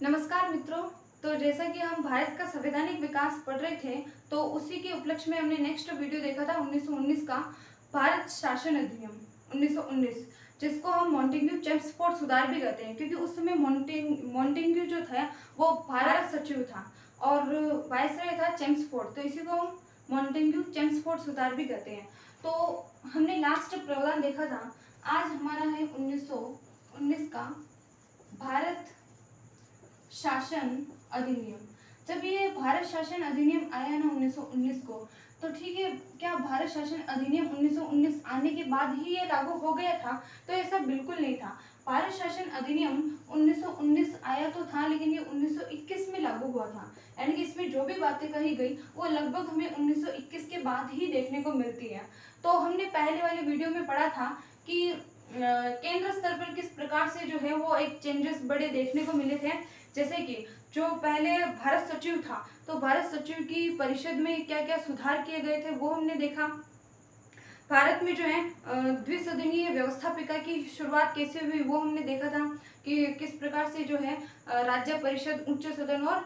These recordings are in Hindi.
नमस्कार मित्रों। तो जैसा कि हम भारत का संवैधानिक विकास पढ़ रहे थे, तो उसी के उपलक्ष्य में हमने नेक्स्ट वीडियो देखा था 1919 का भारत शासन अधिनियम 1919, जिसको हम मॉन्टेग्यू चेम्सफोर्ड सुधार भी कहते हैं, क्योंकि उस समय मॉन्टेग्यू जो था वो भारत सचिव था और वायसराय था चेम्सफोर्ड, तो इसी को हम मॉन्टेग्यू चेम्सफोर्ड सुधार भी कहते हैं। तो हमने लास्ट प्रावधान देखा था। आज हमारा है 1919 का भारत शासन अधिनियम। जब ये भारत शासन अधिनियम आया ना 1919 को, तो ठीक है, क्या भारत शासन अधिनियम 1919 आने के बाद ही ये लागू हो गया था? तो ऐसा बिल्कुल नहीं था। भारत शासन अधिनियम 1919 आया तो था, लेकिन ये 1921 में लागू हुआ था। यानी कि इसमें जो भी बातें कही गई वो लगभग हमें 1921 के बाद ही देखने को मिलती है। तो हमने पहले वाले वीडियो में पढ़ा था कि केंद्र स्तर पर किस प्रकार से जो है वो एक चेंजेस बड़े देखने को मिले थे। जैसे कि जो पहले भारत सचिव था, तो भारत सचिव की परिषद में क्या क्या सुधार किए गए थे वो हमने देखा। भारत में जो है द्विसदनीय व्यवस्थापिका की शुरुआत कैसे हुई वो हमने देखा था कि किस प्रकार से जो है राज्य परिषद, उच्च सदन और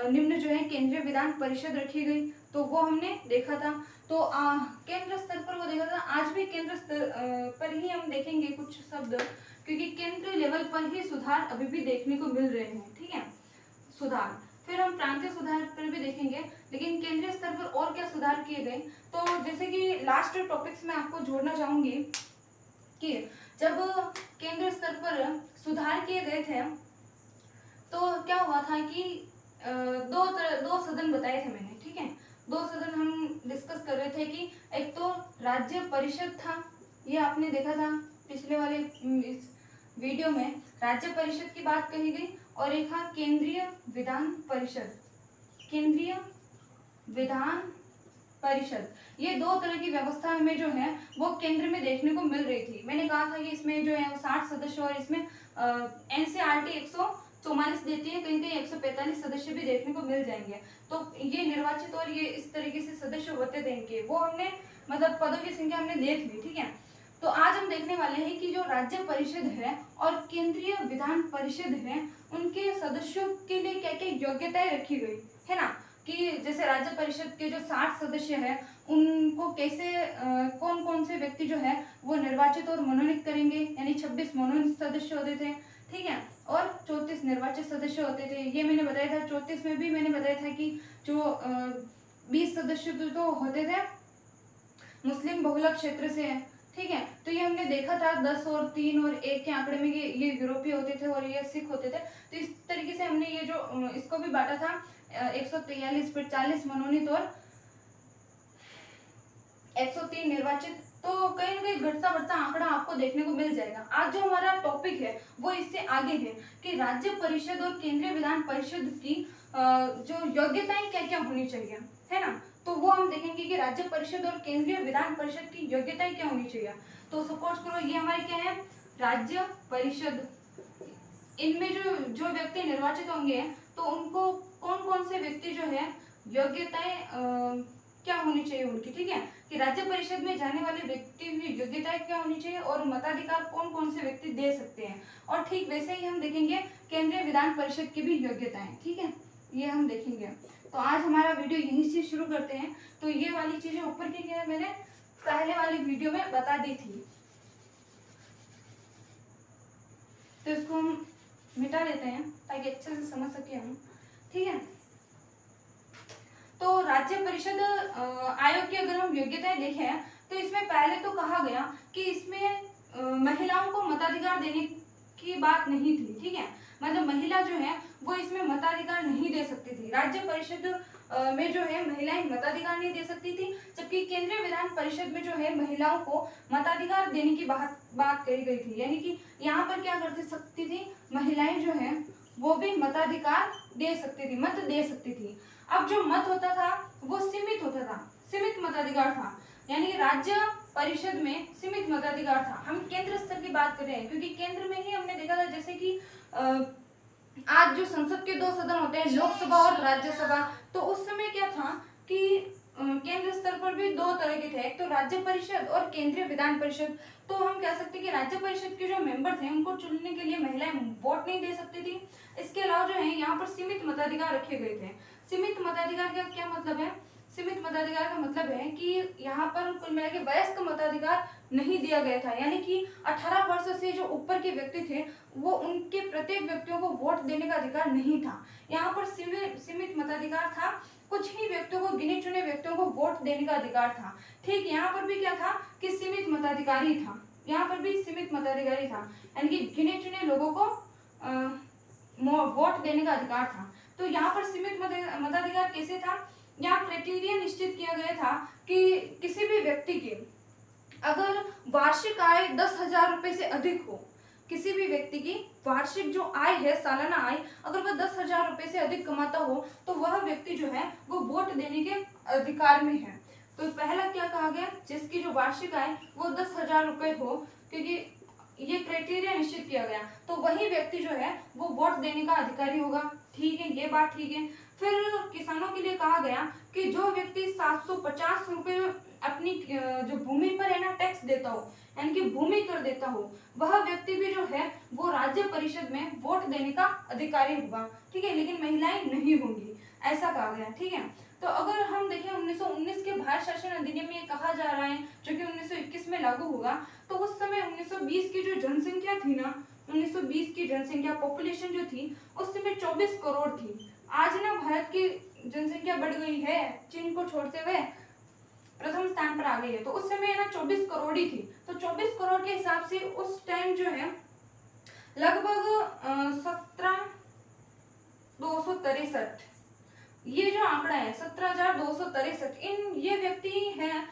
निम्न जो है केंद्रीय विधान परिषद रखी गई, तो वो हमने देखा था। तो केंद्र स्तर पर वो देखा था। आज भी केंद्र स्तर पर ही हम देखेंगे कुछ शब्द, क्योंकि केंद्र लेवल पर ही सुधार अभी भी देखने को मिल रहे हैं। ठीक है, सुधार। फिर हम प्रांतीय सुधार पर भी देखेंगे, लेकिन केंद्रीय स्तर पर और क्या सुधार किए गए। तो जैसे कि लास्ट टॉपिक्स में आपको जोड़ना चाहूंगी कि जब केंद्र स्तर पर सुधार किए गए थे, तो क्या हुआ था कि दो सदन बताए थे मैंने। ठीक है, दो सदन हम डिस्कस कर रहे थे कि एक तो राज्य परिषद था, ये आपने देखा था पिछले वाले इस वीडियो में, राज्य परिषद की बात कही गई, और एक था केंद्रीय विधान परिषद। केंद्रीय विधान परिषद, ये दो तरह की व्यवस्था में जो है वो केंद्र में देखने को मिल रही थी। मैंने कहा था कि इसमें जो है 60 सदस्य, और इसमें एनसीईआरटी 144 देती है, कहीं कहीं 145 सदस्य भी देखने को मिल जाएंगे। तो ये निर्वाचित और ये इस तरीके से सदस्य होते थे इनके, वो हमने मतलब पदों की संख्या हमने देख ली। ठीक है, तो आज हम देखने वाले हैं कि जो राज्य परिषद है और केंद्रीय विधान परिषद है, उनके सदस्यों के लिए क्या क्या योग्यताएं रखी गई है ना। कि जैसे राज्य परिषद के जो 60 सदस्य हैं, उनको कैसे कौन कौन से व्यक्ति जो है वो निर्वाचित और मनोनीत करेंगे। यानी 26 मनोनीत सदस्य होते थे, ठीक है, और 34 निर्वाचित सदस्य होते थे। ये मैंने बताया था। 34 में भी मैंने बताया था कि जो 20 सदस्य तो होते थे मुस्लिम बहुलक क्षेत्र से। ठीक है, तो ये हमने देखा था 10 और 3 और 1 के आंकड़े में ये यूरोपीय होते थे और ये सिख होते थे। तो इस तरीके से हमने ये जो इसको भी बांटा था 143 फिर 40 मनोनीत और 103 निर्वाचित। तो कहीं ना कहीं घटता बढ़ता आंकड़ा आपको देखने को मिल जाएगा। आज जो हमारा टॉपिक है वो इससे आगे है कि राज्य परिषद और केंद्रीय विधान परिषद की जो योग्यताएं क्या क्या होनी चाहिए, है ना। तो वो हम देखेंगे कि राज्य परिषद और केंद्रीय विधान परिषद की योग्यताएं क्या होनी चाहिए। तो सपोज करो ये हमारे क्या है, राज्य परिषद। इनमें जो जो व्यक्ति निर्वाचित होंगे, तो उनको कौन कौन से व्यक्ति जो है योग्यताएं क्या होनी चाहिए उनकी। ठीक है, कि राज्य परिषद में जाने वाले व्यक्ति की योग्यताएं क्या होनी चाहिए और मताधिकार कौन कौन से व्यक्ति दे सकते हैं। और ठीक वैसे ही हम देखेंगे केंद्रीय विधान परिषद की भी योग्यताएं। ठीक है, ये हम देखेंगे। तो आज हमारा वीडियो यहीं से शुरू करते हैं। तो ये वाली चीजें ऊपर की क्या मैंने पहले वाली वीडियो में बता दी थी, तो इसको हम मिटा देते हैं ताकि अच्छे से समझ सके हम। ठीक है, तो राज्य परिषद आयोग की अगर हम योग्यताएं देखें, तो इसमें पहले तो कहा गया कि इसमें महिलाओं को मताधिकार देने की बात नहीं थी। ठीक है, मतलब महिला जो है वो इसमें मताधिकार नहीं दे सकती थी। राज्य परिषद में जो है महिलाएं मताधिकार नहीं दे सकती थी, जबकि केंद्रीय विधान परिषद में जो है महिलाओं को मताधिकार देने की बात कही गई थी। यानी कि यहाँ पर क्या कर सकती थी महिलाएं जो है वो भी मताधिकार दे सकती थी, मत दे सकती थी। अब जो मत होता था वो सीमित होता था, सीमित मताधिकार था। यानी राज्य परिषद में सीमित मताधिकार था। हम केंद्र स्तर की बात कर रहे हैं, क्योंकि केंद्र में ही हमने देखा था जैसे कि आज जो संसद के दो सदन होते हैं, लोकसभा और राज्यसभा, तो उस समय क्या था कि केंद्र स्तर पर भी दो तरह के थे, एक तो राज्य परिषद और केंद्रीय विधान परिषद। तो हम कह सकते हैं कि राज्य परिषद के जो मेंबर थे उनको चुनने के लिए महिलाएं वोट नहीं दे सकती थी। इसके अलावा जो है यहाँ पर सीमित मताधिकार रखे गए थे। सीमित मताधिकार का क्या मतलब है? सीमित मताधिकार का मतलब है कि यहाँ पर कुल मिला के वयस्क मताधिकार नहीं दिया गया था, यानी कि 18 वर्ष से जो ऊपर के व्यक्ति थे वो उनके प्रत्येक व्यक्तियों को वोट देने का अधिकार नहीं था। यहाँ पर सीमित मताधिकार था, कुछ ही व्यक्तियों को, गिने चुने व्यक्तियों को वोट देने का अधिकार था। ठीक, यहाँ पर भी क्या था कि सीमित मताधिकारी था, यहाँ पर भी सीमित मताधिकारी था, यानी कि गिने चुने लोगों को वोट देने का अधिकार था। तो यहाँ पर सीमित मताधिकार कैसे था? यहाँ क्राइटेरिया निश्चित किया गया था कि किसी भी व्यक्ति की अगर वार्षिक आय 10,000 रुपए से अधिक हो, किसी भी व्यक्ति की वार्षिक जो आय है, सालाना आय, अगर वह 10,000 रुपए से अधिक कमाता हो तो वह व्यक्ति जो है वो वोट देने के अधिकार में है। तो पहला क्या कहा गया? जिसकी जो वार्षिक आय वो 10,000 रुपए हो, क्योंकि ये क्राइटेरिया निश्चित किया गया, तो वही व्यक्ति जो है वो वोट देने का अधिकारी होगा। ठीक है, ये बात ठीक है। फिर किसानों के लिए कहा गया कि जो व्यक्ति 750 रुपए अपनी जो भूमि पर है ना टैक्स देता हो, यानी कि भूमि कर देता हो, वह व्यक्ति भी जो है वो राज्य परिषद में वोट देने का अधिकारी होगा। ठीक है, लेकिन महिलाएं नहीं होंगी, ऐसा कहा गया। ठीक है, तो अगर हम देखें 1919 के भारत शासन अधिनियम में कहा जा रहा है, जो कि 1921 में लागू होगा, तो उस समय 1920 की जो जनसंख्या थी ना, 1920 की जनसंख्या पॉपुलेशन जो थी उस समय 24 करोड़ थी। आज ना भारत की जनसंख्या बढ़ गई है, चीन को छोड़ते हुए प्रथम स्थान पर आ गई है। तो उस समय ना 24 करोड़ ही थी। तो 24 करोड़ के हिसाब से उस टाइम जो है लगभग 17,263, ये जो आंकड़ा है 17,263, इन ये व्यक्ति हैं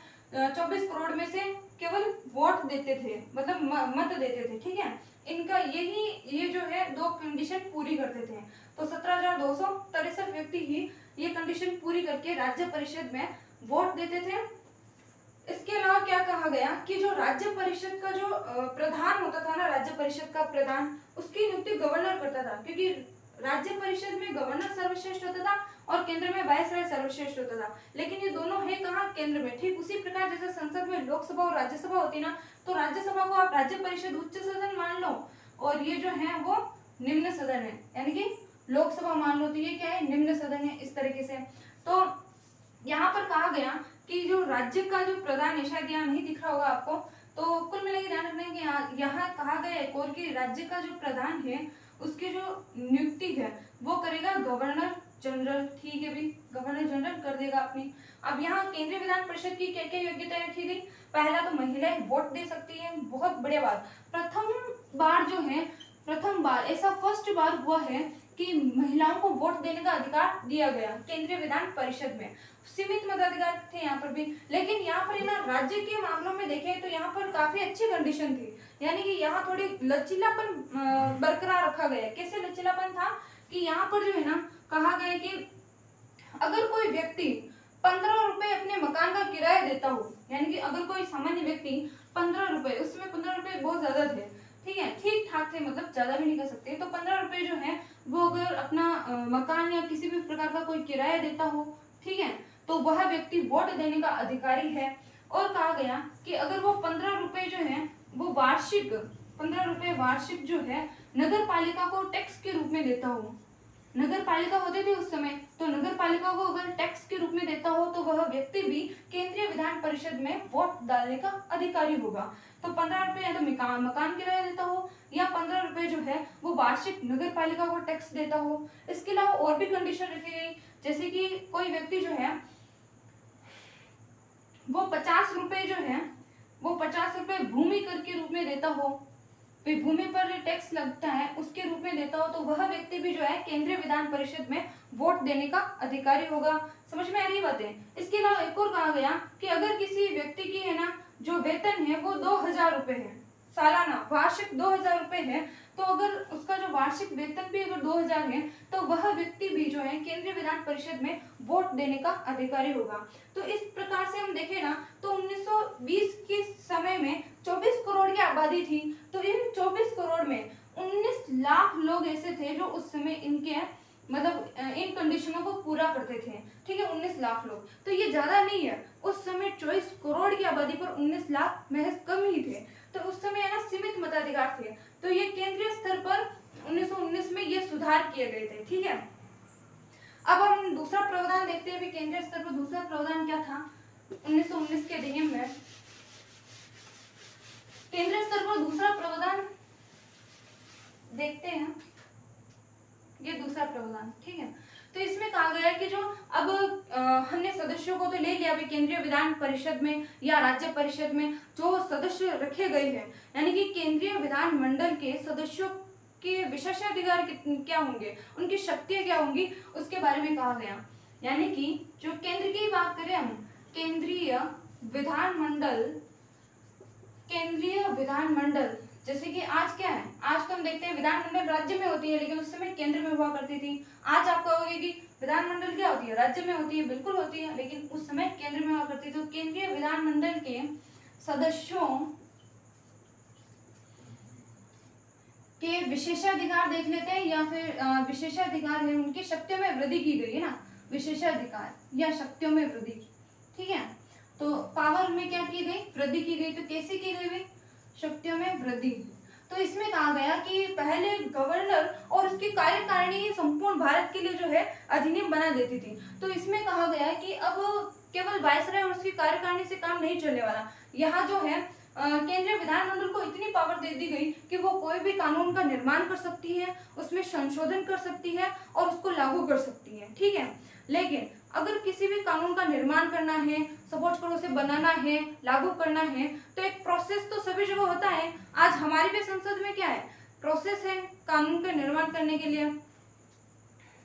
24 करोड़ में से केवल वोट देते थे, मतलब मत देते थे। ठीक है, इनका ये जो है दो कंडीशन पूरी करते थे। तो 17,263 व्यक्ति ही ये कंडीशन पूरी करके राज्य परिषद में वोट देते थे। इसके अलावा क्या कहा गया कि जो राज्य परिषद का जो प्रधान होता था ना, राज्य परिषद का प्रधान, उसकी नियुक्ति गवर्नर करता था, क्योंकि राज्य परिषद में गवर्नर सर्वश्रेष्ठ होता था और केंद्र में वायसराय सर्वश्रेष्ठ होता था। लेकिन ये दोनों है कहाँ? केंद्र में। ठीक उसी प्रकार जैसे संसद में लोकसभा और राज्यसभा होती ना, तो राज्यसभा को आप राज्य परिषद उच्च सदन मान लो और ये जो है वो निम्न सदन है, यानी कि लोकसभा मान लो, तो ये क्या है? निम्न सदन है, इस तरीके से। तो यहाँ पर कहा गया कि जो राज्य का जो प्रधान है, शायद यहाँ नहीं दिख रहा होगा आपको, तो कुल मिलाकर ध्यान रखना है कि यहाँ कहा गया एक और कि राज्य का जो प्रधान है उसकी जो नियुक्ति है वो करेगा गवर्नर जनरल। ठीक है भी, गवर्नर जनरल कर देगा अपनी। अब यहाँ केंद्रीय विधान परिषद की क्या क्या योग्यता रखी गई? पहला तो महिलाएं वोट दे सकती है, बहुत बढ़िया बात। प्रथम बार ऐसा फर्स्ट बार हुआ है कि महिलाओं को वोट देने का अधिकार दिया गया केंद्रीय विधान परिषद में। सीमित मताधिकार थे यहाँ पर भी, लेकिन यहाँ पर ना राज्य के मामलों में देखें तो यहाँ पर काफी अच्छी कंडीशन थी, यानी कि यहाँ थोड़ी लचीलापन बरकरार रखा गया। कैसे लचीलापन था कि यहाँ पर जो है ना कहा गया कि अगर कोई व्यक्ति 15 रुपए अपने मकान का किराया देता हो, यानी कि अगर कोई सामान्य व्यक्ति 15 रुपए, उसमें 15 रुपए बहुत ज्यादा थे, ठीक है, ठीक ठाक थे, मतलब ज्यादा भी नहीं कह सकते, तो 15 रुपए जो है वो अगर अपना मकान या किसी भी प्रकार का कोई किराया देता हो, ठीक है, तो वह व्यक्ति वोट देने का अधिकारी है। और कहा गया कि अगर वो 15 रुपए जो है वो वार्षिक 15 रुपए वार्षिक जो है नगर पालिका को टैक्स के रूप में देता हो, नगर पालिका होते थे उस समय, तो नगर पालिका को अगर टैक्स के रूप में देता हो तो वह व्यक्ति भी केंद्रीय विधान परिषद में वोट डालने का अधिकारी होगा। तो 15 रुपए या तो मकान किराया देता हो या 15 रुपए जो है वो वार्षिक नगर पालिका को टैक्स देता हो। इसके अलावा और भी कंडीशन रखी गई, जैसे कि कोई व्यक्ति जो है वो 50 रुपए जो है वो 50 रुपए भूमि कर के रूप में देता हो, भूमि पर टैक्स लगता है उसके रूप में देता हो, तो वह व्यक्ति भी जो है केंद्रीय विधान परिषद में वोट देने का अधिकारी होगा। समझ में आ रही बातें? इसके अलावा एक और कहा गया कि अगर किसी व्यक्ति की है ना जो वेतन है वो 2,000 रुपए है, सालाना वार्षिक 2,000 रुपए है, तो अगर उसका जो वार्षिक वेतन भी अगर 2,000 है तो वह व्यक्ति भी जो है केंद्रीय विधान परिषद में वोट देने का अधिकारी होगा। तो इस प्रकार से हम देखें ना तो 1920 के समय में 24 करोड़ की आबादी थी, तो इन 24 करोड़ में 19 लाख लोग ऐसे थे जो उस समय इनके मतलब इन कंडीशनों को पूरा करते थे, ठीक है, 19 लाख लोग। तो ये ज्यादा नहीं है, उस समय 24 करोड़ की आबादी पर 19 लाख महज कम ही थे। तो उस समय है ना सीमित मताधिकार थे। तो ये केंद्रीय स्तर पर 1919 में ये सुधार किए गए थे, ठीक है। अब हम दूसरा प्रावधान देखते हैं। केंद्रीय स्तर पर दूसरा प्रावधान क्या था 1919 के अधिनियम में? केंद्रीय स्तर पर दूसरा प्रावधान देखते हैं, ये दूसरा प्रावधान, ठीक है। तो इसमें कहा गया है कि जो अब हमने सदस्यों को तो ले लिया अभी केंद्रीय विधान परिषद में या राज्य परिषद में जो सदस्य रखे गए हैं, यानी कि केंद्रीय विधानमंडल के सदस्यों के विशेषाधिकार क्या होंगे, उनकी शक्तियां क्या होंगी, उसके बारे में कहा गया। यानी कि जो केंद्र की बात करें हम, केंद्रीय विधानमंडल जैसे कि आज क्या है, आज तो हम देखते हैं विधानमंडल राज्य में होती है, लेकिन उस समय केंद्र में हुआ करती थी। आज आप कहोगे कि विधानमंडल क्या होती है, राज्य में होती है, बिल्कुल होती है, लेकिन उस समय केंद्र में हुआ करती थी। तो केंद्रीय विधानमंडल के सदस्यों के विशेषाधिकार देख लेते हैं, या फिर विशेषाधिकार है उनकी शक्तियों में वृद्धि की गई है ना, विशेषाधिकार या शक्तियों में वृद्धि, ठीक है। तो पावर में क्या की गई, वृद्धि की गई। तो कैसे की गई, शक्तियों में वृद्धि। तो इसमें कहा गया कि पहले गवर्नर और उसकी कार्यकारिणी संपूर्ण भारत के लिए जो है अधिनियम बना देती थी। तो इसमें कहा गया कि अब केवल वायसराय और उसकी कार्यकारिणी से काम नहीं चलने वाला। यहाँ जो है केंद्रीय विधानमंडल को इतनी पावर दे दी गई कि वो कोई भी कानून का निर्माण कर सकती है, उसमें संशोधन कर सकती है और उसको लागू कर सकती है, ठीक है। लेकिन अगर किसी भी कानून का निर्माण करना है, सपोज करो उसे बनाना है, लागू करना है, तो एक प्रोसेस तो सभी जगह होता है। आज हमारी भी संसद में क्या है, प्रोसेस है कानून का निर्माण करने के लिए,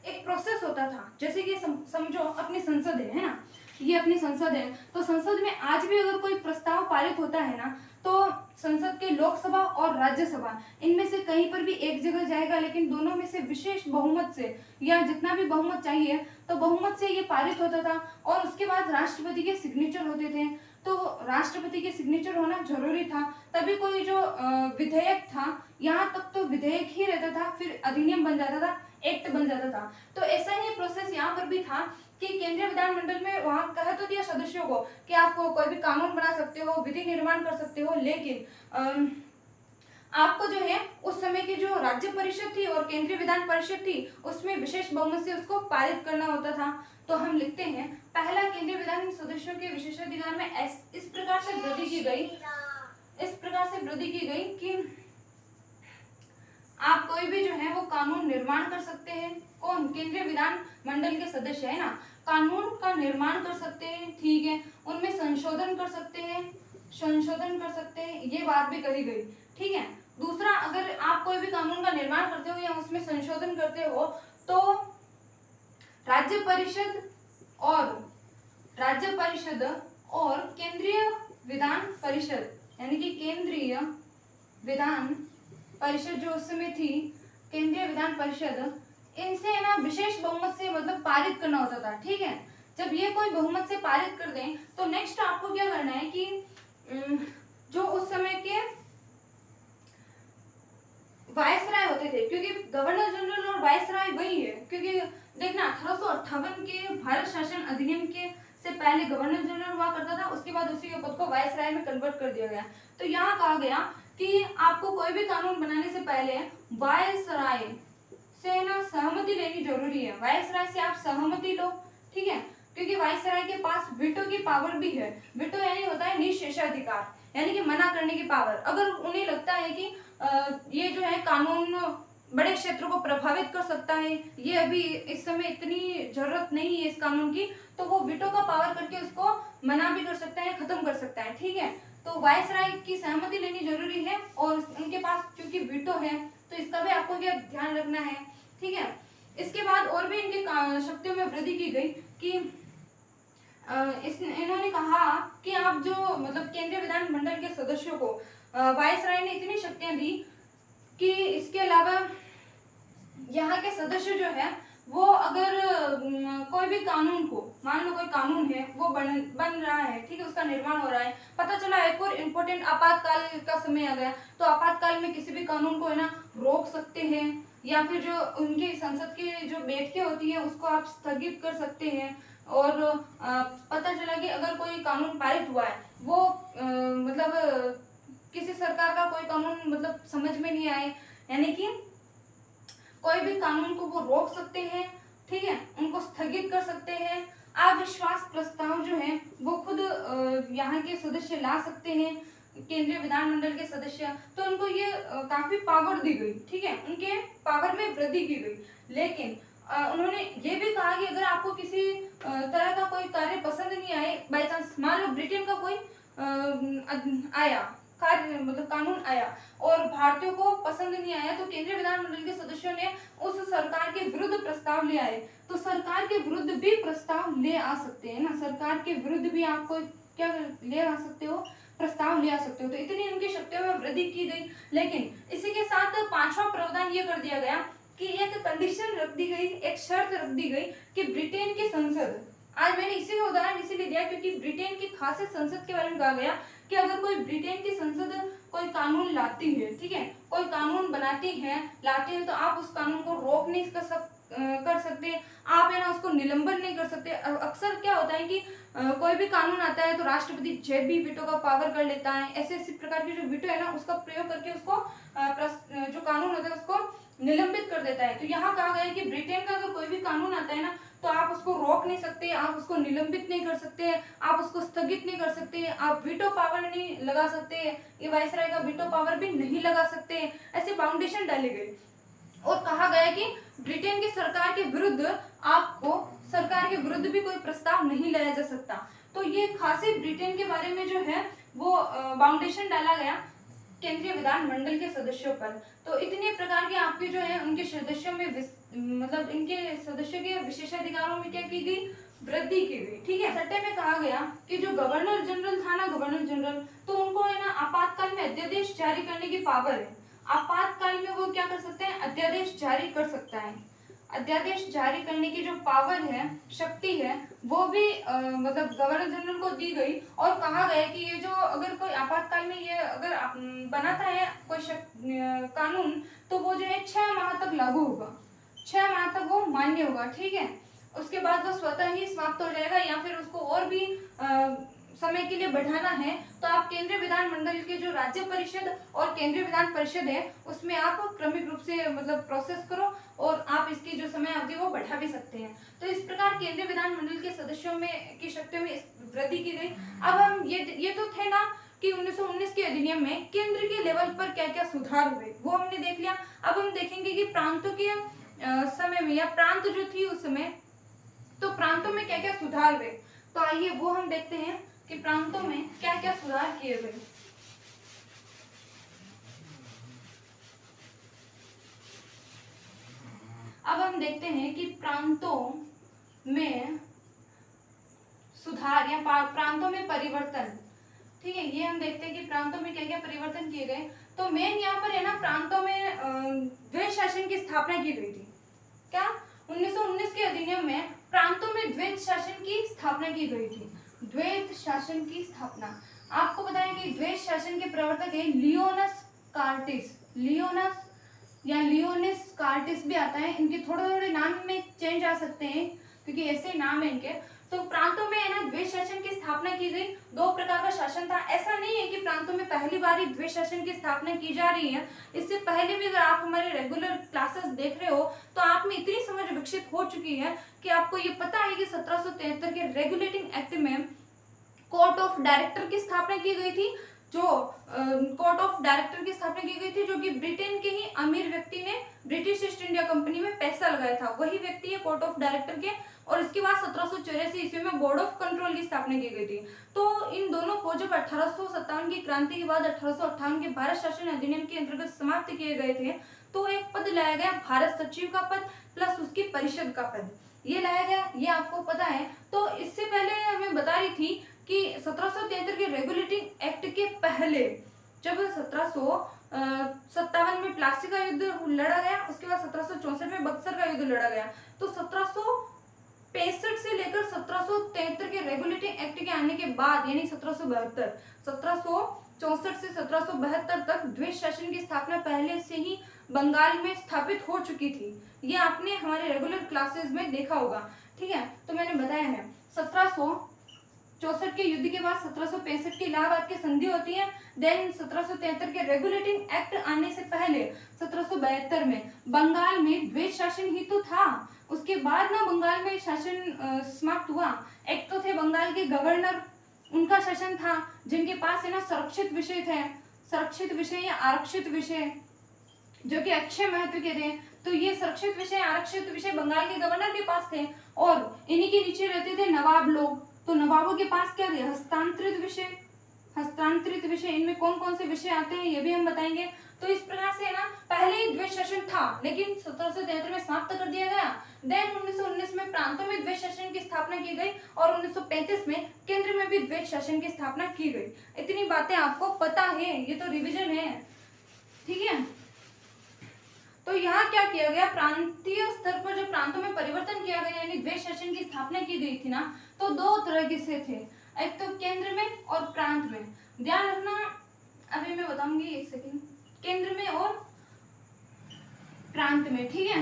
एक प्रोसेस होता था। जैसे कि समझो अपनी संसद है ना, ये अपनी संसद है, तो संसद में आज भी अगर कोई प्रस्ताव पारित होता है ना, तो संसद के लोकसभा और राज्यसभा इनमें से कहीं पर भी एक जगह जाएगा, लेकिन दोनों में से विशेष बहुमत से या जितना भी बहुमत चाहिए तो बहुमत से ये पारित होता था। और उसके बाद राष्ट्रपति के सिग्नेचर होते थे। तो राष्ट्रपति के सिग्नेचर होना जरूरी था, तभी कोई जो विधेयक था, यहाँ तक तो विधेयक ही रहता था, फिर अधिनियम बन जाता था, एक्ट बन जाता था। तो ऐसा ही प्रोसेस यहाँ पर भी था कि केंद्रीय विधानमंडल में वहां कह तो दिया सदस्यों को कि आप कोई भी कानून बना सकते हो, विधि निर्माण कर सकते हो, लेकिन आपको जो है उस समय की जो राज्य परिषद थी और केंद्रीय विधान परिषद थी उसमें विशेष बहुमत से उसको पारित करना होता था। तो हम लिखते हैं पहला केंद्रीय विधान सदस्यों के विशेषाधिकार में इस प्रकार से वृद्धि की गई कि आप कोई भी जो है वो कानून निर्माण कर सकते हैं। कौन, केंद्रीय विधान मंडल के सदस्य है ना, कानून का निर्माण कर सकते हैं, ठीक है, उनमें संशोधन कर सकते हैं, ये बात भी कही गई, ठीक है। दूसरा, अगर आप कोई भी कानून का निर्माण करते हो या उसमें संशोधन करते हो तो राज्य परिषद और केंद्रीय विधान परिषद, यानी कि केंद्रीय विधान परिषद जो उस समय थी, केंद्रीय विधान परिषद, इनसे ना विशेष बहुमत से मतलब पारित करना होता था, ठीक है। जब ये कोई बहुमत से पारित कर दें तो नेक्स्ट आपको क्या करना है कि जो उस समय के वायसराय होते थे, क्योंकि गवर्नर जनरल और वायसराय वही है, क्योंकि देखना 1858 के भारत शासन अधिनियम के से पहले गवर्नर जनरल हुआ करता था, उसके बाद उसी के पद को वायसराय में कन्वर्ट कर दिया गया। तो यहाँ कहा गया कि आपको कोई भी कानून बनाने से पहले वायसराय से ना सहमति लेनी जरूरी है। वायसराय से आप सहमति लो, ठीक है, क्योंकि वायसराय के पास वीटो की पावर भी है। वीटो यानी होता है निषेधाधिकार, यानी कि मना करने की पावर। अगर उन्हें लगता है कि ये जो है कानून बड़े क्षेत्रों को प्रभावित कर सकता है, ये अभी इस समय इतनी जरूरत नहीं है इस कानून की, तो वो वीटो का पावर करके उसको मना भी कर सकता है, खत्म कर सकता है, ठीक है। तो वायसराय की सहमति लेनी जरूरी है और उनके पास क्योंकि वीटो है तो इसका भी आपको क्या ध्यान रखना है, ठीक है। इसके बाद और भी इनके शक्तियों में वृद्धि की गई कि इन्होंने कहा कि आप जो मतलब केंद्रीय विधानमंडल के सदस्यों को वायसराय ने इतनी शक्तियां दी कि इसके अलावा यहाँ के सदस्य जो है वो अगर कोई भी कानून को, मान लो कोई कानून है वो बन रहा है, ठीक है, उसका निर्माण हो रहा है, पता चला एक और इम्पोर्टेंट आपातकाल का समय आ गया, तो आपातकाल में किसी भी कानून को है ना रोक सकते हैं, या फिर जो उनकी संसद की जो बैठकें होती हैं उसको आप स्थगित कर सकते हैं। और पता चला कि अगर कोई कानून पारित हुआ है वो मतलब किसी सरकार का कोई कानून मतलब समझ में नहीं आए, यानी कि कोई भी कानून को वो रोक सकते हैं, ठीक है, उनको स्थगित कर सकते हैं। अविश्वास प्रस्ताव जो है वो खुद यहाँ के सदस्य ला सकते हैं, केंद्रीय विधानमंडल के सदस्य, तो उनको ये काफी पावर दी गई, ठीक है, उनके पावर में वृद्धि की गई। लेकिन उन्होंने ये भी कहा कि अगर आपको किसी तरह का कोई कार्य पसंद नहीं आए, बाई चांस मान लो ब्रिटेन का कोई आया कार्य मतलब कानून आया और भारतीयों को पसंद नहीं आया, तो केंद्रीय विधानमंडल के सदस्यों ने उस सरकार के विरुद्ध प्रस्ताव ले आए, तो सरकार के विरुद्ध भी प्रस्ताव ले आ सकते हैं ना, सरकार के विरुद्ध भी आपको क्या ले आ सकते हो, प्रस्ताव ले आ सकते हो। तो इतनी उनकी शक्तियों में वृद्धि की गई। लेकिन इसी के साथ पांचवा प्रावधान ये कर दिया गया कि एक कंडीशन रख दी गई, एक शर्त रख दी गई कि ब्रिटेन की संसद, आज मैंने इसी का उदाहरण इसीलिए दिया क्योंकि ब्रिटेन की खासियत संसद के बारे में कहा गया कि अगर कोई ब्रिटेन की संसद कोई कानून लाती है, ठीक है, कोई कानून बनाती है लाती है, तो आप उस कानून को रोक नहीं कर सकते, आप है ना उसको निलंबन नहीं कर सकते। अक्सर क्या होता है कि कोई भी कानून आता है तो राष्ट्रपति जब भी वीटो का पावर कर लेता है, ऐसे ऐसे प्रकार की जो वीटो है ना उसका प्रयोग करके उसको जो कानून होता है उसको निलंबित कर देता है। तो यहाँ कहा गया है कि ब्रिटेन का अगर कोई भी कानून आता है ना तो आप उसको रोक नहीं सकते, आप उसको निलंबित नहीं कर सकते, आप उसको स्थगित नहीं कर सकते, आप वीटो पावर नहीं लगा सकते, ये वायसराय का वीटो पावर भी नहीं लगा सकते, ऐसे फाउंडेशन डाले गए। और कहा गया कि ब्रिटेन की सरकार के विरुद्ध आपको सरकार के विरुद्ध भी कोई प्रस्ताव नहीं लाया जा सकता। तो ये खासी ब्रिटेन के बारे में जो है वो फाउंडेशन डाला गया केंद्रीय विधानमंडल के सदस्यों पर। तो इतने प्रकार के आपके जो है उनके सदस्यों में मतलब इनके सदस्यों के विशेषाधिकारों में क्या की गई, वृद्धि की गई, ठीक है। छठे में कहा गया कि जो गवर्नर जनरल था ना, गवर्नर जनरल, तो उनको है ना आपातकाल में अध्यादेश जारी करने की पावर है। आपातकाल में वो क्या कर सकते हैं, अध्यादेश जारी कर सकता है। अध्यादेश जारी करने की जो पावर है, शक्ति है, वो भी मतलब गवर्नर जनरल को दी गई। और कहा गया कि ये जो अगर कोई आपातकाल में ये अगर बनाता है कोई कानून, तो वो जो है 6 माह तक लागू होगा, 6 माह तक वो मान्य होगा, ठीक है। उसके बाद वो स्वतः ही समाप्त हो जाएगा, या फिर उसको और भी समय के लिए बढ़ाना है तो आप केंद्रीय विधानमंडल के जो राज्य परिषद और केंद्रीय विधान परिषद है उसमें आप क्रमिक रूप से मतलब प्रोसेस करो और आप इसकी जो समय अवधि वो बढ़ा भी सकते हैं। तो इस प्रकार केंद्रीय विधानमंडल के सदस्यों में की शक्तियों में वृद्धि की गई। अब हम ये तो थे ना कि 1919 के अधिनियम में केंद्र के लेवल पर क्या क्या सुधार हुए वो हमने देख लिया। अब हम देखेंगे कि प्रांतों के समय में या प्रांत जो थी उस समय, तो प्रांतों में क्या क्या सुधार हुए, तो आइए वो हम देखते हैं कि प्रांतों में क्या क्या सुधार किए गए। अब हम देखते हैं कि प्रांतों में सुधार या प्रांतों में परिवर्तन, ठीक है, ये हम देखते हैं कि प्रांतों में क्या क्या परिवर्तन किए गए। तो मेन यहाँ पर है ना प्रांतों में द्वैत शासन की स्थापना की गई थी। क्या 1919 के अधिनियम में प्रांतों में द्वैत शासन की स्थापना की गई थी। द्वैत शासन की स्थापना, आपको पता है कि द्वैत शासन के प्रवर्तक है लियोनस कार्टिस, लियोनस या लियोनिस कार्टिस भी आता है, इनके थोड़े थोड़े नाम में चेंज आ सकते हैं क्योंकि ऐसे नाम है इनके। तो प्रांतों में है ना द्वैत शासन की स्थापना की गई। 2 प्रकार का शासन था, ऐसा नहीं है कि प्रांतों में पहली बार ही द्वैत शासन की स्थापना की जा रही है। इससे पहले भी अगर आप हमारे रेगुलर क्लासेस देख रहे हो तो आप में इतनी समझ विकसित हो चुकी है कि आपको ये पता है कि 1773 के रेगुलेटिंग एक्ट में कोर्ट ऑफ डायरेक्टर की स्थापना की गई थी। जो कोर्ट ऑफ डायरेक्टर की स्थापना की गई थी जो कि ब्रिटेन के ही अमीर व्यक्ति ने ब्रिटिश ईस्ट इंडिया कंपनी में पैसा लगाया था, वही व्यक्ति है कोर्ट ऑफ डायरेक्टर के। और इसके बाद 1784 ईस्वी में बोर्ड ऑफ कंट्रोल की स्थापना की गई थी। तो इन दोनों को जब 1857 की क्रांति के बाद 1858 के भारत शासन अधिनियम के अंतर्गत समाप्त किए गए थे, तो एक पद लाया गया भारत सचिव का पद प्लस उसकी परिषद का पद, ये लाया गया, ये आपको पता है। तो इससे पहले हमें बता रही थी कि 1773 के रेगुलेटिंग एक्ट के पहले जब 1757 में प्लासी का युद्ध लड़ा गया, उसके बाद 1764 में बक्सर का युद्ध लड़ा गया, तो 1765 से लेकर 1773 के रेगुलेटिंग एक्ट के आने के बाद यानी 1764 से 1772 तक द्वैत शासन की स्थापना पहले से ही बंगाल में स्थापित हो चुकी थी। ये आपने हमारे रेगुलर क्लासेस में देखा होगा, ठीक है। तो मैंने बताया है 1764 के युद्ध के बाद 1765 की इलाहाबाद की संधि होती है। देन 1773 के रेगुलेटिंग एक्ट आने से पहले 1772 में बंगाल में द्वैत शासन ही तो था। उसके बाद ना बंगाल में शासन समाप्त हुआ। एक तो थे बंगाल के गवर्नर, उनका शासन था, जिनके पास है ना संरक्षित विषय थे, संरक्षित विषय या आरक्षित विषय जो कि अच्छे महत्व के थे। तो ये संरक्षित विषय आरक्षित विषय बंगाल के गवर्नर के पास थे और इन्हीं के नीचे रहते थे नवाब लोग। तो नवाबों के पास क्या थे? हस्तांतरित विषय। हस्तांतरित विषय, इनमें कौन कौन से विषय आते हैं ये भी हम बताएंगे। तो इस प्रकार से ना पहले ही द्वैत शासन था, लेकिन 1773 में समाप्त कर दिया गया। देन 1919 में प्रांतों में द्वैत शासन की स्थापना की गई और 1935 में केंद्र में भी द्वैत शासन की स्थापना की गई। इतनी बातें आपको पता है, ये तो रिविजन है, ठीक है। तो यहाँ क्या किया गया, प्रांतीय स्तर पर जब प्रांतों में परिवर्तन किया गया यानी द्वैत शासन की स्थापना की गई थी ना, तो दो तरह के से थे, एक तो केंद्र में और प्रांत में। ध्यान रखना, अभी मैं बताऊंगी, एक सेकंड। केंद्र में और प्रांत में, ठीक है।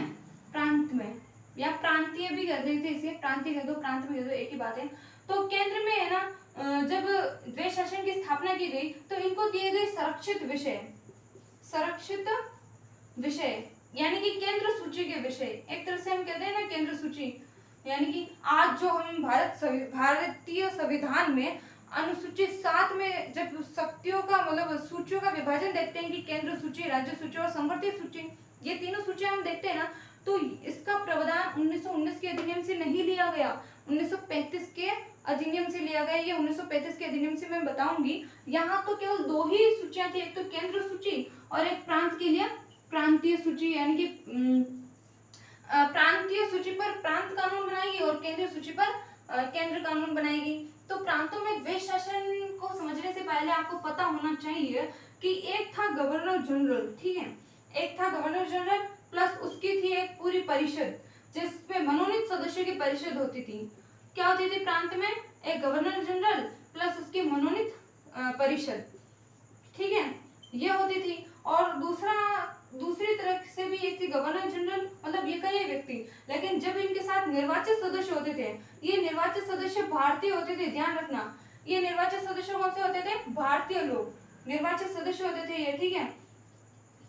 प्रांत में या प्रांतीय भी कर देते, इसे प्रांतीय कह दो, प्रांत भी कह दो, एक ही बात है। तो केंद्र में है ना, जब द्वैत शासन की स्थापना की गई तो इनको दिए गए संरक्षित विषय, संरक्षित विषय यानी कि केंद्र सूची के विषय। एक तरह से हम कहते हैं ना केंद्र सूची, यानी कि आज जो हम भारतीय संविधान में अनुसूची 7 में जब शक्तियों का मतलब सूचियों का विभाजन देखते हैं कि केंद्र सूची, राज्य सूची और संवर्धित सूची, ये तीनों सूचियां हम देखते हैं ना, तो इसका प्रावधान 1919 के अधिनियम से नहीं लिया गया, 1935 के अधिनियम से लिया गया। ये 1935 के अधिनियम से मैं बताऊंगी। यहाँ तो केवल दो ही सूचियां थी, एक तो केंद्र सूची और एक प्रांत के लिए प्रांतीय सूची, यानी कि प्रांतीय सूची पर प्रांत कानून बनाएगी और केंद्रीय सूची पर केंद्र कानून बनाएगी। तो प्रांतों में द्वैत शासन को समझने से पहले आपको पता होना चाहिए कि एक था गवर्नर जनरल, ठीक है, एक था गवर्नर जनरल प्लस उसकी थी एक पूरी परिषद जिसमें मनोनीत सदस्यों की परिषद होती थी। क्या होती थी प्रांत में? एक गवर्नर जनरल प्लस उसकी मनोनीत परिषद, ठीक है, ये होती थी। और दूसरी तरफ से भी एक थी गवर्नर जनरल, मतलब ये कई व्यक्ति, लेकिन जब इनके साथ निर्वाचित सदस्य होते थे, ये निर्वाचित सदस्य भारतीय होते थे। ध्यान रखना, ये निर्वाचित सदस्य कौन से होते थे? भारतीय लोग निर्वाचित सदस्य होते थे ये, ठीक है।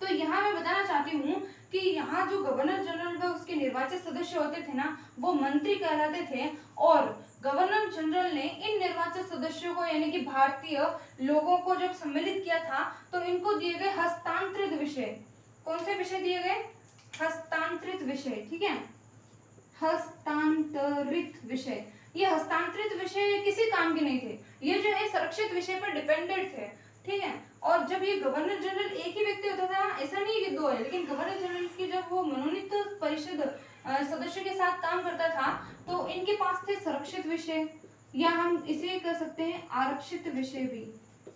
तो यहाँ मैं बताना चाहती हूँ कि यहाँ जो गवर्नर जनरल व उसके निर्वाचित सदस्य होते थे ना, वो मंत्री कहलाते थे और गवर्नर जनरल ने इन निर्वाचित सदस्यों को यानी कि भारतीय लोगों को जब सम्मिलित किया था तो इनको दिए गए हस्तांतरित विषय। कौन से विषय दिए गए? हस्तांतरित विषय, ठीक है, हस्तांतरित विषय। ये हस्तांतरित विषय किसी काम के नहीं थे, ये जो है संरक्षित विषय पर डिपेंडेंट थे, ठीक है। और जब ये गवर्नर जनरल एक ही व्यक्ति होता था, ऐसा नहीं कि दो है, लेकिन गवर्नर जनरल की जब वो मनोनीत परिषद सदस्यों के साथ काम करता था तो इनके पास थे संरक्षित विषय, या हम इसे कह सकते हैं आरक्षित विषय भी।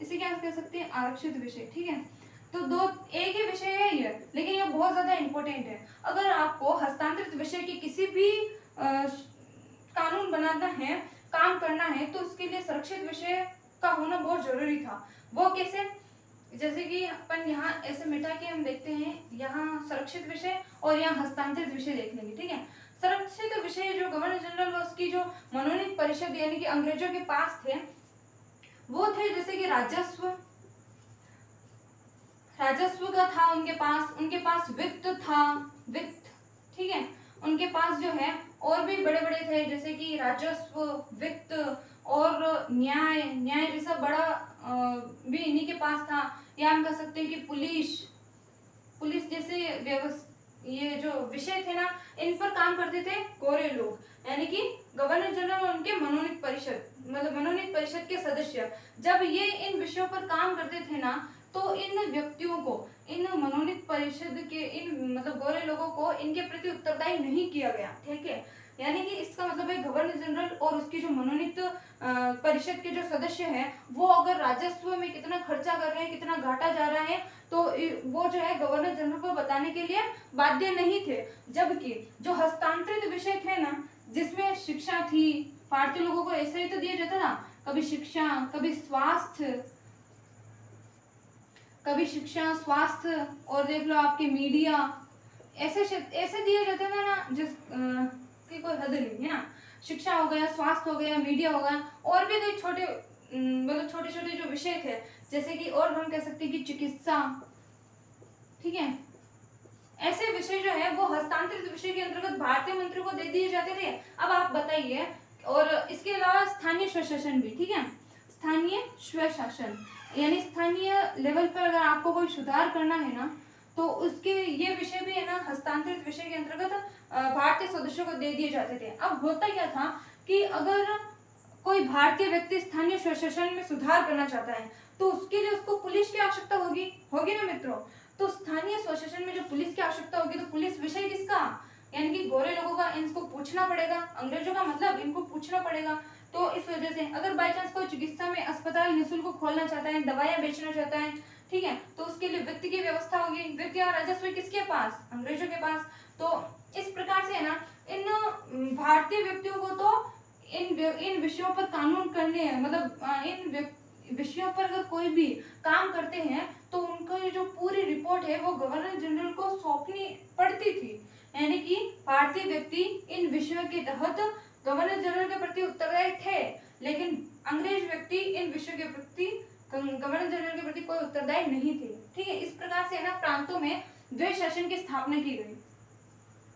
इसे क्या कह सकते हैं? आरक्षित विषय, ठीक है। तो दो एक ही विषय है ये, लेकिन ये बहुत ज्यादा इंपॉर्टेंट है। अगर आपको हस्तांतरित विषय की किसी भी कानून बनाना है, काम करना है, तो उसके लिए संरक्षित विषय का होना बहुत जरूरी था। वो कैसे? जैसे कि अपन यहाँ ऐसे मिटा के हम देखते हैं, यहाँ संरक्षित विषय और यहाँ हस्तांतरित विषय देख लेंगे, ठीक है। संरक्षित विषय जो गवर्नर जनरल और उसकी जो मनोनीत परिषद यानी कि अंग्रेजों के पास थे, वो थे जैसे कि राजस्व का था उनके पास वित्त था, वित्त, ठीक है। उनके पास जो है और भी बड़े बड़े थे जैसे कि राजस्व, वित्त और न्याय जैसा बड़ा भी इन्हीं के पास था। या हम कह सकते हैं कि पुलिस जैसे ये जो विषय थे ना, इन पर काम करते थे गोरे लोग, यानी कि गवर्नर जनरल और उनके मनोनीत परिषद, मतलब मनोनीत परिषद के सदस्य। जब ये इन विषयों पर काम करते थे ना, तो इन व्यक्तियों को, इन मनोनीत परिषद के इन मतलब गोरे लोगों को इनके प्रति उत्तरदायी नहीं किया गया, ठीक है। यानी कि इसका मतलब है गवर्नर जनरल और उसकी जो मनोनीत परिषद के जो सदस्य हैं, वो अगर राजस्व में कितना खर्चा कर रहे हैं, कितना घाटा जा रहा है, तो वो जो है गवर्नर जनरल को बताने के लिए बाध्य नहीं थे। जबकि जो हस्तांतरित विषय थे ना, जिसमें शिक्षा थी, भारतीय लोगों को ऐसे ही तो दिया जाता था, कभी शिक्षा, कभी स्वास्थ्य, कभी शिक्षा, स्वास्थ्य और देख लो आपके मीडिया, ऐसे ऐसे दिए जाते हैं ना जिस की कोई हद नहीं है ना। शिक्षा हो गया, स्वास्थ्य हो गया, मीडिया हो गया, और भी कोई छोटे मतलब छोटे छोटे जो विषय थे, जैसे कि और हम कह सकते हैं कि चिकित्सा, ठीक है, ऐसे विषय जो है वो हस्तांतरित विषय के अंतर्गत भारतीय मंत्री को दे दिए जाते थे। अब आप बताइए, और इसके अलावा स्थानीय स्वशासन भी, ठीक है, स्थानीय स्वशासन यानी स्थानीय लेवल पर अगर आपको कोई सुधार करना है ना, तो उसके ये विषय भी है ना हस्तांतरित विषय के अंतर्गत भारतीय सदस्यों को दे दिए जाते थे। अब होता क्या था कि अगर कोई भारतीय व्यक्ति स्थानीय स्वशासन में सुधार करना चाहता है तो उसके लिए उसको पुलिस की आवश्यकता होगी होगी ना मित्रों। तो स्थानीय स्वशासन में जो पुलिस की आवश्यकता होगी, तो पुलिस विषय किसका, यानी कि गोरे लोगों का, इनको पूछना पड़ेगा, अंग्रेजों का मतलब इनको पूछना पड़ेगा। तो इस वजह से अगर बाई चांस कोई चिकित्सा में अस्पताल निःशुल्क खोलना चाहता है, दवाइयां बेचना चाहता है, ठीक है, तो उसके लिए वित्त की व्यवस्था होगी। वित्त या राजस्व किसके पास, अंग्रेजों के पास। तो इस प्रकार से है ना, इन भारतीय व्यक्तियों को तो इन विषयों पर कानून करने, मतलब इन विषयों पर अगर कोई भी काम करते हैं तो उनको जो पूरी रिपोर्ट है वो गवर्नर जनरल को सौंपनी पड़ती थी। यानी कि भारतीय व्यक्ति इन विषयों के तहत गवर्नर जनरल के प्रति उत्तरदायी थे, लेकिन अंग्रेज व्यक्ति इन विषयों के प्रति गवर्नर जनरल के प्रति कोई उत्तरदायी नहीं थे। ठीक है, इस प्रकार से ना प्रांतों में द्वैध शासन की स्थापना की गई।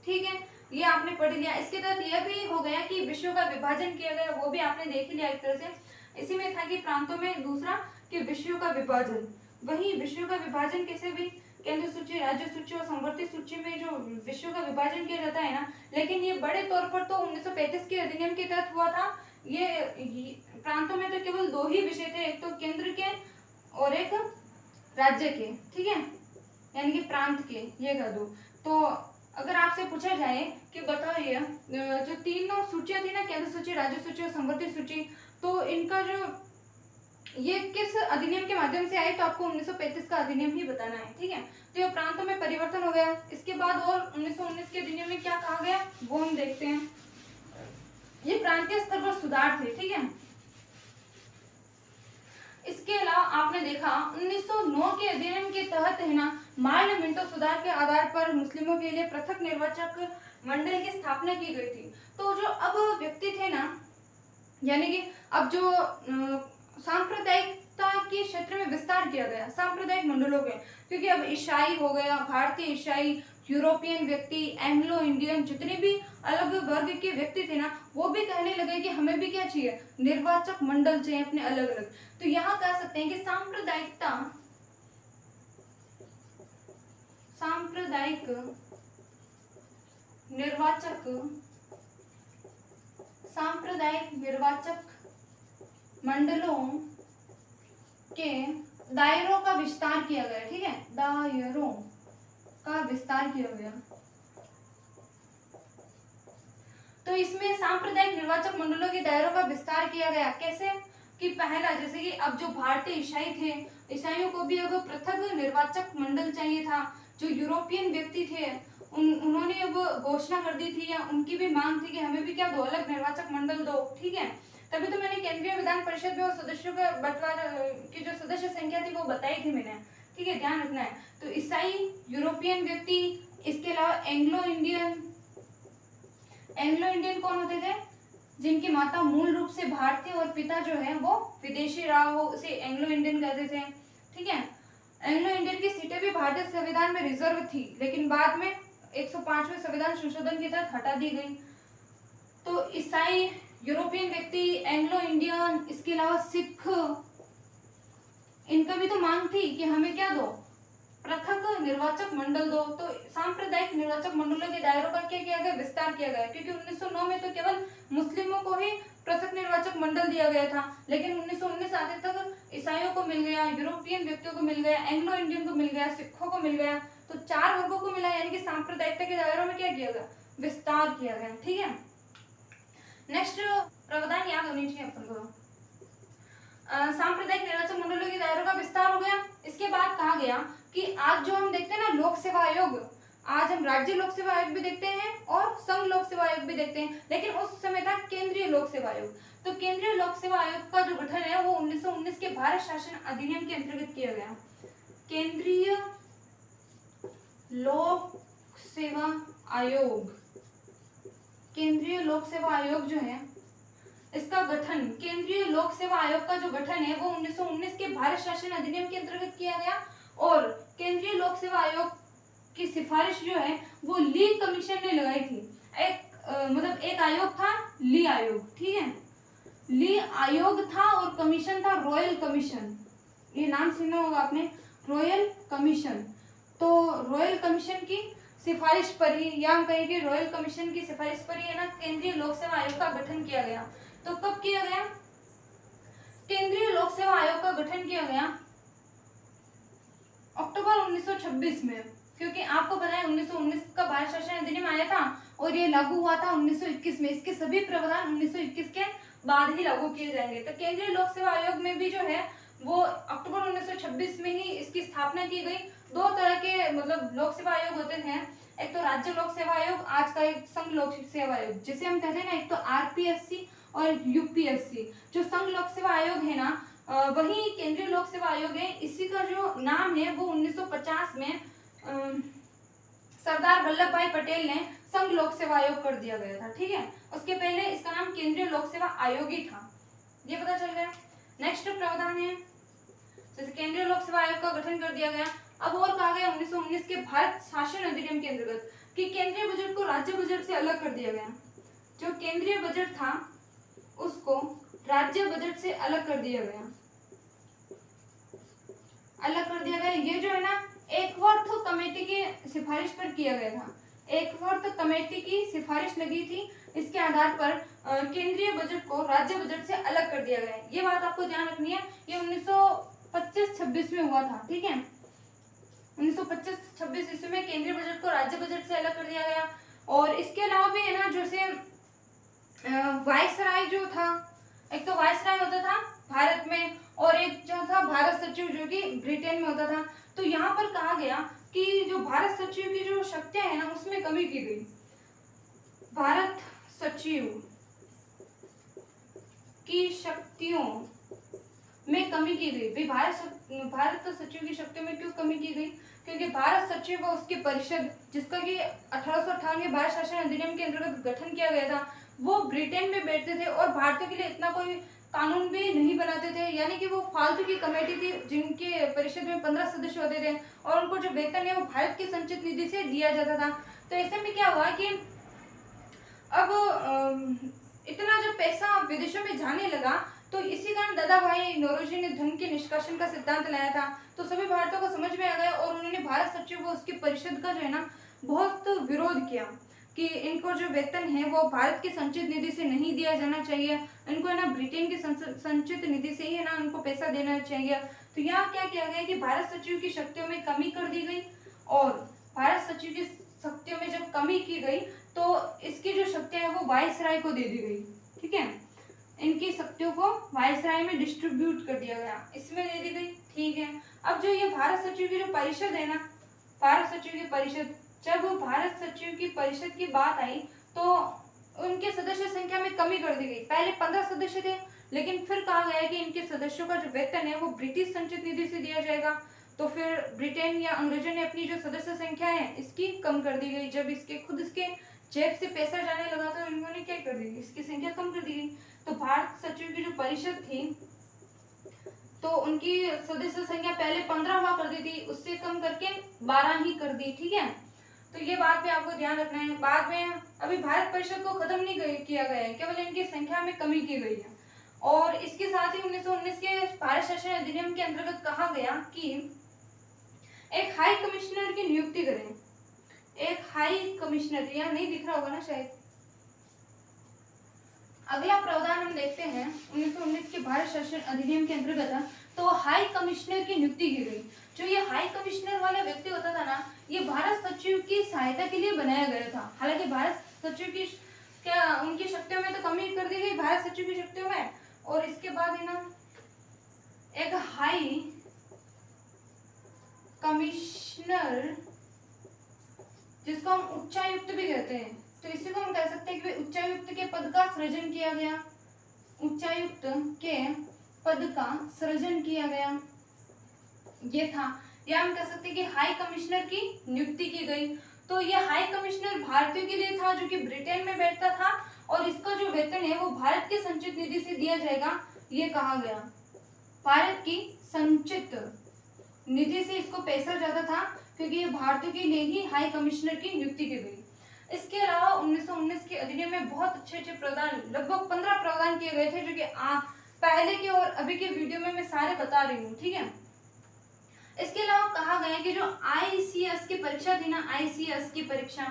ठीक है, ये आपने पढ़ लिया। इसके तहत यह भी हो गया कि विषयों का विभाजन किया गया, वो भी आपने देख लिया एक तरह से। इसी में था कि प्रांतों में दूसरा कि विषयों का विभाजन, वही विषयों का विभाजन कैसे भी, केंद्र सूची, राज्य सूची और संवर्ती सूची में जो विषयों का विभाजन किया जाता है ना, लेकिन ये बड़े तौर पर तो 1935 के अधिनियम के तहत हुआ था। ये प्रांतों में तो केवल दो ही विषय थे, एक तो केंद्र के और एक राज्य के, ठीक है, यानी कि प्रांत के, ये कर दो। तो अगर आपसे पूछा जाए कि बताइए जो तीनों सूचियां थी ना, केंद्र सूची, राज्य सूची और संवर्ती सूची, तो इनका जो ये किस अधिनियम के माध्यम से आई, तो आपको 1935 का अधिनियम ही बताना है। ठीक है, तो ये प्रांतों में परिवर्तन हो गया। इसके बाद और 1919 के अधिनियम में क्या कहा गया वो हम देखते हैं। ये प्रांतीय स्तर पर सुधार थे। ठीक है, इसके अलावा आपने देखा 1909 के अधिनियम के तहत है ना, मार्ले मिंटो सुधार के आधार पर मुस्लिमों के लिए पृथक निर्वाचक मंडल की स्थापना की गई थी। तो जो अब व्यक्ति थे ना, यानी कि अब जो सांप्रदायिकता के क्षेत्र में विस्तार किया गया, सांप्रदायिक मंडलों के, क्योंकि अब ईसाई हो गया, भारतीय ईसाई, यूरोपियन व्यक्ति, एंग्लो इंडियन, जितने भी अलग वर्ग के व्यक्ति थे ना, वो भी कहने लगे कि हमें भी क्या चाहिए, निर्वाचक मंडल चाहिए अपने अलग अलग। तो यहाँ कह सकते हैं कि सांप्रदायिक निर्वाचक मंडलों के दायरों का विस्तार किया गया। ठीक है, दायरों का विस्तार किया गया। तो इसमें सांप्रदायिक निर्वाचक मंडलों के दायरों का विस्तार किया गया। कैसे कि पहला, जैसे कि अब जो भारतीय ईसाई थे, ईसाइयों को भी अब पृथक निर्वाचक मंडल चाहिए था। जो यूरोपियन व्यक्ति थे उन्होंने अब घोषणा कर दी थी, या उनकी भी मांग थी कि हमें भी क्या दो, अलग निर्वाचक मंडल दो। ठीक है, तभी तो मैंने केंद्रीय विधान परिषद में सदस्यों का बंटवारा की जो सदस्य संख्या थी वो बताई थी मैंने। ठीक है, ध्यान रखना है। तो ईसाई, यूरोपियन व्यक्ति, इसके अलावा एंग्लो इंडियन कौन होते थे, जिनकी माता मूल रूप से भारतीय और पिता जो है वो विदेशी रहा हो, उसे एंग्लो इंडियन कहते थे। ठीक है, एंग्लो इंडियन की सीटें भी भारतीय संविधान में रिजर्व थी, लेकिन बाद में 105वें संविधान संशोधन के तहत हटा दी गई। तो ईसाई, यूरोपियन व्यक्ति, एंग्लो इंडियन, इसके अलावा सिख, इनका भी तो मांग थी कि हमें क्या दो, पृथक निर्वाचक मंडल दो। तो सांप्रदायिक निर्वाचक मंडलों के दायरों का क्या किया गया, विस्तार किया गया, क्योंकि 1909 में तो केवल मुस्लिमों को ही पृथक निर्वाचक मंडल दिया गया था, लेकिन 1919 आते तक ईसाइयों को मिल गया, यूरोपियन व्यक्तियों को मिल गया, एंग्लो इंडियन को मिल गया, सिखों को मिल गया, तो 4 वर्गों को मिला, यानी कि सांप्रदायिकता के दायरों में क्या किया गया, विस्तार किया गया। ठीक है, नेक्स्ट प्रावधान याद होनी चाहिए अपन को। सांप्रदायिक निर्वाचक मंडलों के दायरों का विस्तार हो गया। इसके बाद कहा गया कि आज जो हम देखते हैं ना लोक सेवा आयोग, आज हम राज्य लोक सेवा आयोग भी देखते हैं और संघ लोक सेवा आयोग भी देखते हैं, लेकिन उस समय था केंद्रीय लोक सेवा आयोग। तो केंद्रीय लोक सेवा आयोग का जो गठन है वो 1919 के भारत शासन अधिनियम के अंतर्गत किया गया। केंद्रीय लोक सेवा आयोग, केंद्रीय लोक सेवा आयोग जो है इसका गठन, केंद्रीय लोक सेवा आयोग का जो गठन है वो 1919 के भारत शासन अधिनियम के अंतर्गत किया गया। और केंद्रीय लोक सेवा आयोग की सिफारिश जो है वो ली कमीशन ने लगाई थी। मतलब एक आयोग था ली आयोग, ठीक है, ली आयोग था और कमीशन था रॉयल कमीशन। ये नाम सुना होगा आपने, रॉयल कमीशन। तो रॉयल कमीशन की सिफारिश पर ही, या हम कहेंगे रॉयल कमीशन की सिफारिश पर ही है ना केंद्रीय लोक सेवा आयोग का गठन किया गया। तो कब किया गया? केंद्रीय लोक सेवा आयोग का गठन किया गया अक्टूबर 1926 में, क्योंकि आपको पता है 1919 का भारत शासन अधिनियम आया था और ये लागू हुआ था 1921 में। इसके सभी प्रावधान 1921 के बाद ही लागू किए जाएंगे। तो केंद्रीय लोक सेवा आयोग में भी जो है वो अक्टूबर 1926 में ही इसकी स्थापना की गई। दो तरह के मतलब लोक सेवा आयोग होते हैं, एक तो राज्य लोक सेवा आयोग, आज का एक संघ लोक सेवा आयोग जिसे हम कहते हैं ना, एक तो आरपीएससी और यूपीएससी। जो संघ लोक सेवा आयोग है ना वही केंद्रीय लोक सेवा आयोग है। इसी का जो नाम है वो 1950 में सरदार वल्लभ भाई पटेल ने संघ लोक सेवा आयोग कर दिया गया था, ठीक है। उसके पहले इसका नाम केंद्रीय लोक सेवा आयोग ही था, ये पता चल गया। नेक्स्ट प्रावधान है, जैसे केंद्रीय लोक सेवा आयोग का गठन कर दिया गया। अब और कहा गया 1919 के भारत शासन अधिनियम के अंतर्गत कि केंद्रीय बजट को राज्य बजट से अलग कर दिया गया। जो केंद्रीय बजट था उसको राज्य बजट से अलग कर दिया गया, अलग कर दिया गया। ये जो है ना एकवर्थ कमेटी की सिफारिश पर किया गया था, एकवर्थ कमेटी की सिफारिश लगी थी। इसके आधार पर केंद्रीय बजट को राज्य बजट से अलग कर दिया गया। ये बात आपको ध्यान रखनी है, ये 1925-26 में हुआ था, ठीक है। 1925-26 ईस्वी में केंद्रीय बजट को राज्य बजट से अलग कर दिया गया। और इसके अलावा भी है ना, जैसे वायसराय जो था, एक तो वायसराय होता था भारत में और एक जो था भारत सचिव जो कि ब्रिटेन में होता था। तो यहाँ पर कहा गया कि जो भारत सचिव की जो शक्तियां है ना उसमें कमी की गई। भारत सचिव की शक्तियों में कमी की गई। भाई भारत सचिव की शक्तियों में क्यों कमी की गई? क्योंकि भारत सचिव व उसकी परिषद, जिसका कि 1858 भारत शासन अधिनियम के अंतर्गत गठन किया गया था, वो ब्रिटेन में बैठते थे और भारतीयों के लिए इतना कोई कानून भी नहीं बनाते थे। यानी कि वो फालतू की कमेटी थी जिनके परिषद में 15 सदस्य होते थे और उनको जो वेतन है वो भारत की संचित निधि से दिया जाता था। तो ऐसे में क्या हुआ कि अब इतना जब पैसा विदेशों में जाने लगा तो इसी कारण दादा भाई नौरोजी ने धन के निष्कासन का सिद्धांत लाया था। तो सभी भारतीयों को समझ में आ गया और उन्होंने भारत सचिव व उसकी परिषद का जो है ना बहुत विरोध किया कि इनको जो वेतन है वो भारत की संचित निधि से नहीं दिया जाना चाहिए, इनको है ना ब्रिटेन की संचित निधि से ही है ना उनको पैसा देना चाहिए। तो यहाँ क्या किया गया कि भारत सचिव की शक्तियों में कमी कर दी गई और भारत सचिव की शक्तियों में जब कमी की गई तो इसकी जो शक्तियां है वो वायसराय को दे दी गई, ठीक है। इनकी शक्तियों को वायसराय में डिस्ट्रीब्यूट कर दिया गया, इसमें दे दी गई, ठीक है। अब जो ये भारत सचिव की जो परिषद है ना, भारत सचिव की परिषद, जब भारत सचिव की परिषद की बात आई तो उनके सदस्य संख्या में कमी कर दी गई। पहले 15 सदस्य थे, लेकिन फिर कहा गया कि इनके सदस्यों का जो वेतन है वो ब्रिटिश संचित निधि से दिया जाएगा। तो फिर ब्रिटेन या अंग्रेजों ने अपनी जो सदस्य संख्या है इसकी कम कर दी गई। जब इसके खुद इसके जेब से पैसा जाने लगा तो इन्होंने क्या कर दी, इसकी संख्या कम कर दी गई। तो भारत सचिव की जो परिषद थी तो उनकी सदस्य संख्या पहले 15 हुआ कर दी थी, उससे कम करके 12 ही कर दी, ठीक है। तो ये बात पे आपको ध्यान रखना है। बाद में अभी भारत परिषद को खत्म नहीं किया गया है, केवल इनकी संख्या में कमी की गई है। और इसके साथ ही 1919 के भारत शासन अधिनियम के अंतर्गत कहा गया कि एक हाई कमिश्नर की नियुक्ति करें। एक हाई कमिश्नर, यहाँ नहीं दिख रहा होगा ना शायद। अगला प्रावधान हम देखते हैं 1919 के भारत शासन अधिनियम के अंतर्गत तो हाई कमिश्नर की नियुक्ति की गई। जो ये हाई कमिश्नर वाला व्यक्ति होता था ना, ये भारत सचिव की सहायता के लिए बनाया गया था। हालांकि भारत सचिव की क्या उनकी शक्तियों में तो कमी कर दी गई भारत सचिव की शक्तियों में। और इसके बाद है ना एक हाई कमिश्नर, जिसको हम उच्चायुक्त भी कहते हैं, तो इसी को हम कह सकते हैं कि उच्चायुक्त के पद का सृजन किया गया। उच्चायुक्त के पद का सृजन किया गया, ये था। या हम कह सकते हैं कि हाई कमिश्नर की नियुक्ति की गई। तो ये हाई कमिश्नर भारतीयों के लिए था जो कि ब्रिटेन में बैठता था, और इसका जो वेतन है वो भारत के संचित निधि से दिया जाएगा, ये कहा गया। भारत की संचित निधि से इसको पैसा जाता था, क्योंकि ये भारतीयों के लिए ही हाई कमिश्नर की नियुक्ति की गई। इसके अलावा 1919 के अधिनियम में बहुत अच्छे अच्छे प्रावधान, लगभग 15 प्रावधान किए गए थे, जो कि पहले के और अभी के वीडियो में मैं सारे बता रही हूँ, ठीक है। इसके अलावा कहा गया कि जो आईसीएस की परीक्षा थी ना, आईसीएस की परीक्षा,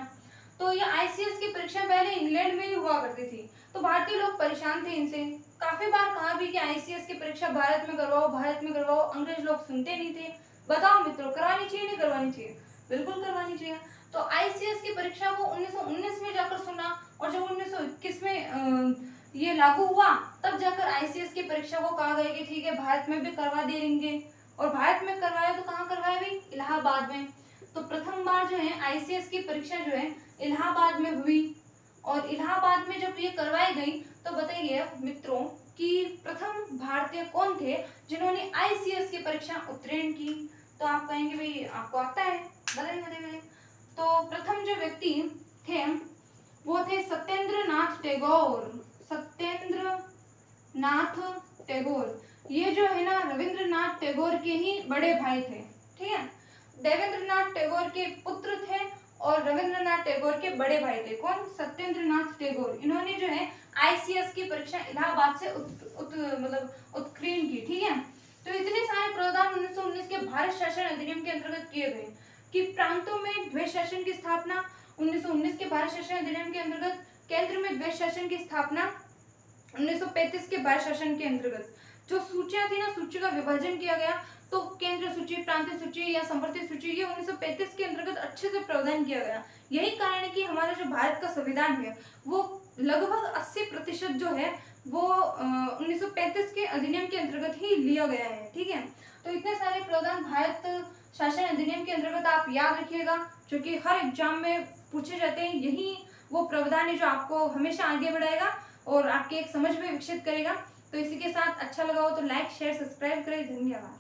तो ये आईसीएस की परीक्षा पहले इंग्लैंड में ही हुआ करती थी, तो भारतीय लोग परेशान थे इनसे। काफी बार कहा भी कि आईसीएस की परीक्षा भारत में करवाओ, भारत में करवाओ, अंग्रेज लोग सुनते नहीं थे। बताओ मित्रों, करवानी चाहिए नहीं करवानी चाहिए? बिल्कुल करवानी चाहिए। तो आईसीएस की परीक्षा को 1919 में जाकर सुना, और जब 1921 में ये लागू हुआ, तब जाकर आईसीएस की परीक्षा को कहा गया कि ठीक है, भारत में भी करवा देंगे। और भारत में करवाया तो कहाँ करवाया भाई? इलाहाबाद में। तो प्रथम बार जो है आईसीएस की परीक्षा जो है इलाहाबाद में हुई, और इलाहाबाद में जब ये करवाई गई तो बताइए मित्रों कि प्रथम भारतीय कौन थे जिन्होंने आईसीएस की परीक्षा उत्तीर्ण की? तो आप कहेंगे भाई आपको आता है, बताइए। तो प्रथम जो व्यक्ति थे वो थे सत्येंद्र नाथ टैगोर। सत्येंद्र नाथ टैगोर, ये जो है ना रविंद्रनाथ टैगोर के ही बड़े भाई थे, ठीक है। देवेंद्रनाथ टैगोर के पुत्र थे और रविंद्रनाथ टैगोर के बड़े भाई थे। कौन? सत्येंद्र नाथ टैगोर। इन्होंने जो है आईसीएस की परीक्षा इलाहाबाद से उत्तीर्ण की, ठीक है। तो इतने सारे प्रावधान 1919 के भारत शासन अधिनियम के अंतर्गत किए गए कि प्रांतों में द्वैत शासन की स्थापना। 1919 के भारत शासन अधिनियम के अंतर्गत केंद्र में द्वैत शासन की स्थापना। 1935 के भारत शासन के अंतर्गत जो सूचियां थी ना, सूची का विभाजन किया गया, तो केंद्र सूची, प्रांतीय सूची या संवर्धित सूची, ये 1935 के अंतर्गत अच्छे से प्रावधान किया गया। यही कारण है कि हमारा जो भारत का संविधान है वो लगभग 80% जो है वो 1935 के अधिनियम के अंतर्गत ही लिया गया है, ठीक है। तो इतने सारे प्रावधान भारत शासन अधिनियम के अंतर्गत आप याद रखिएगा, जो कि हर एग्जाम में पूछे जाते हैं। यही वो प्रावधान है जो आपको हमेशा आगे बढ़ाएगा और आपके एक समझ में विकसित करेगा। तो इसी के साथ अच्छा लगा हो तो लाइक शेयर सब्सक्राइब करें। धन्यवाद।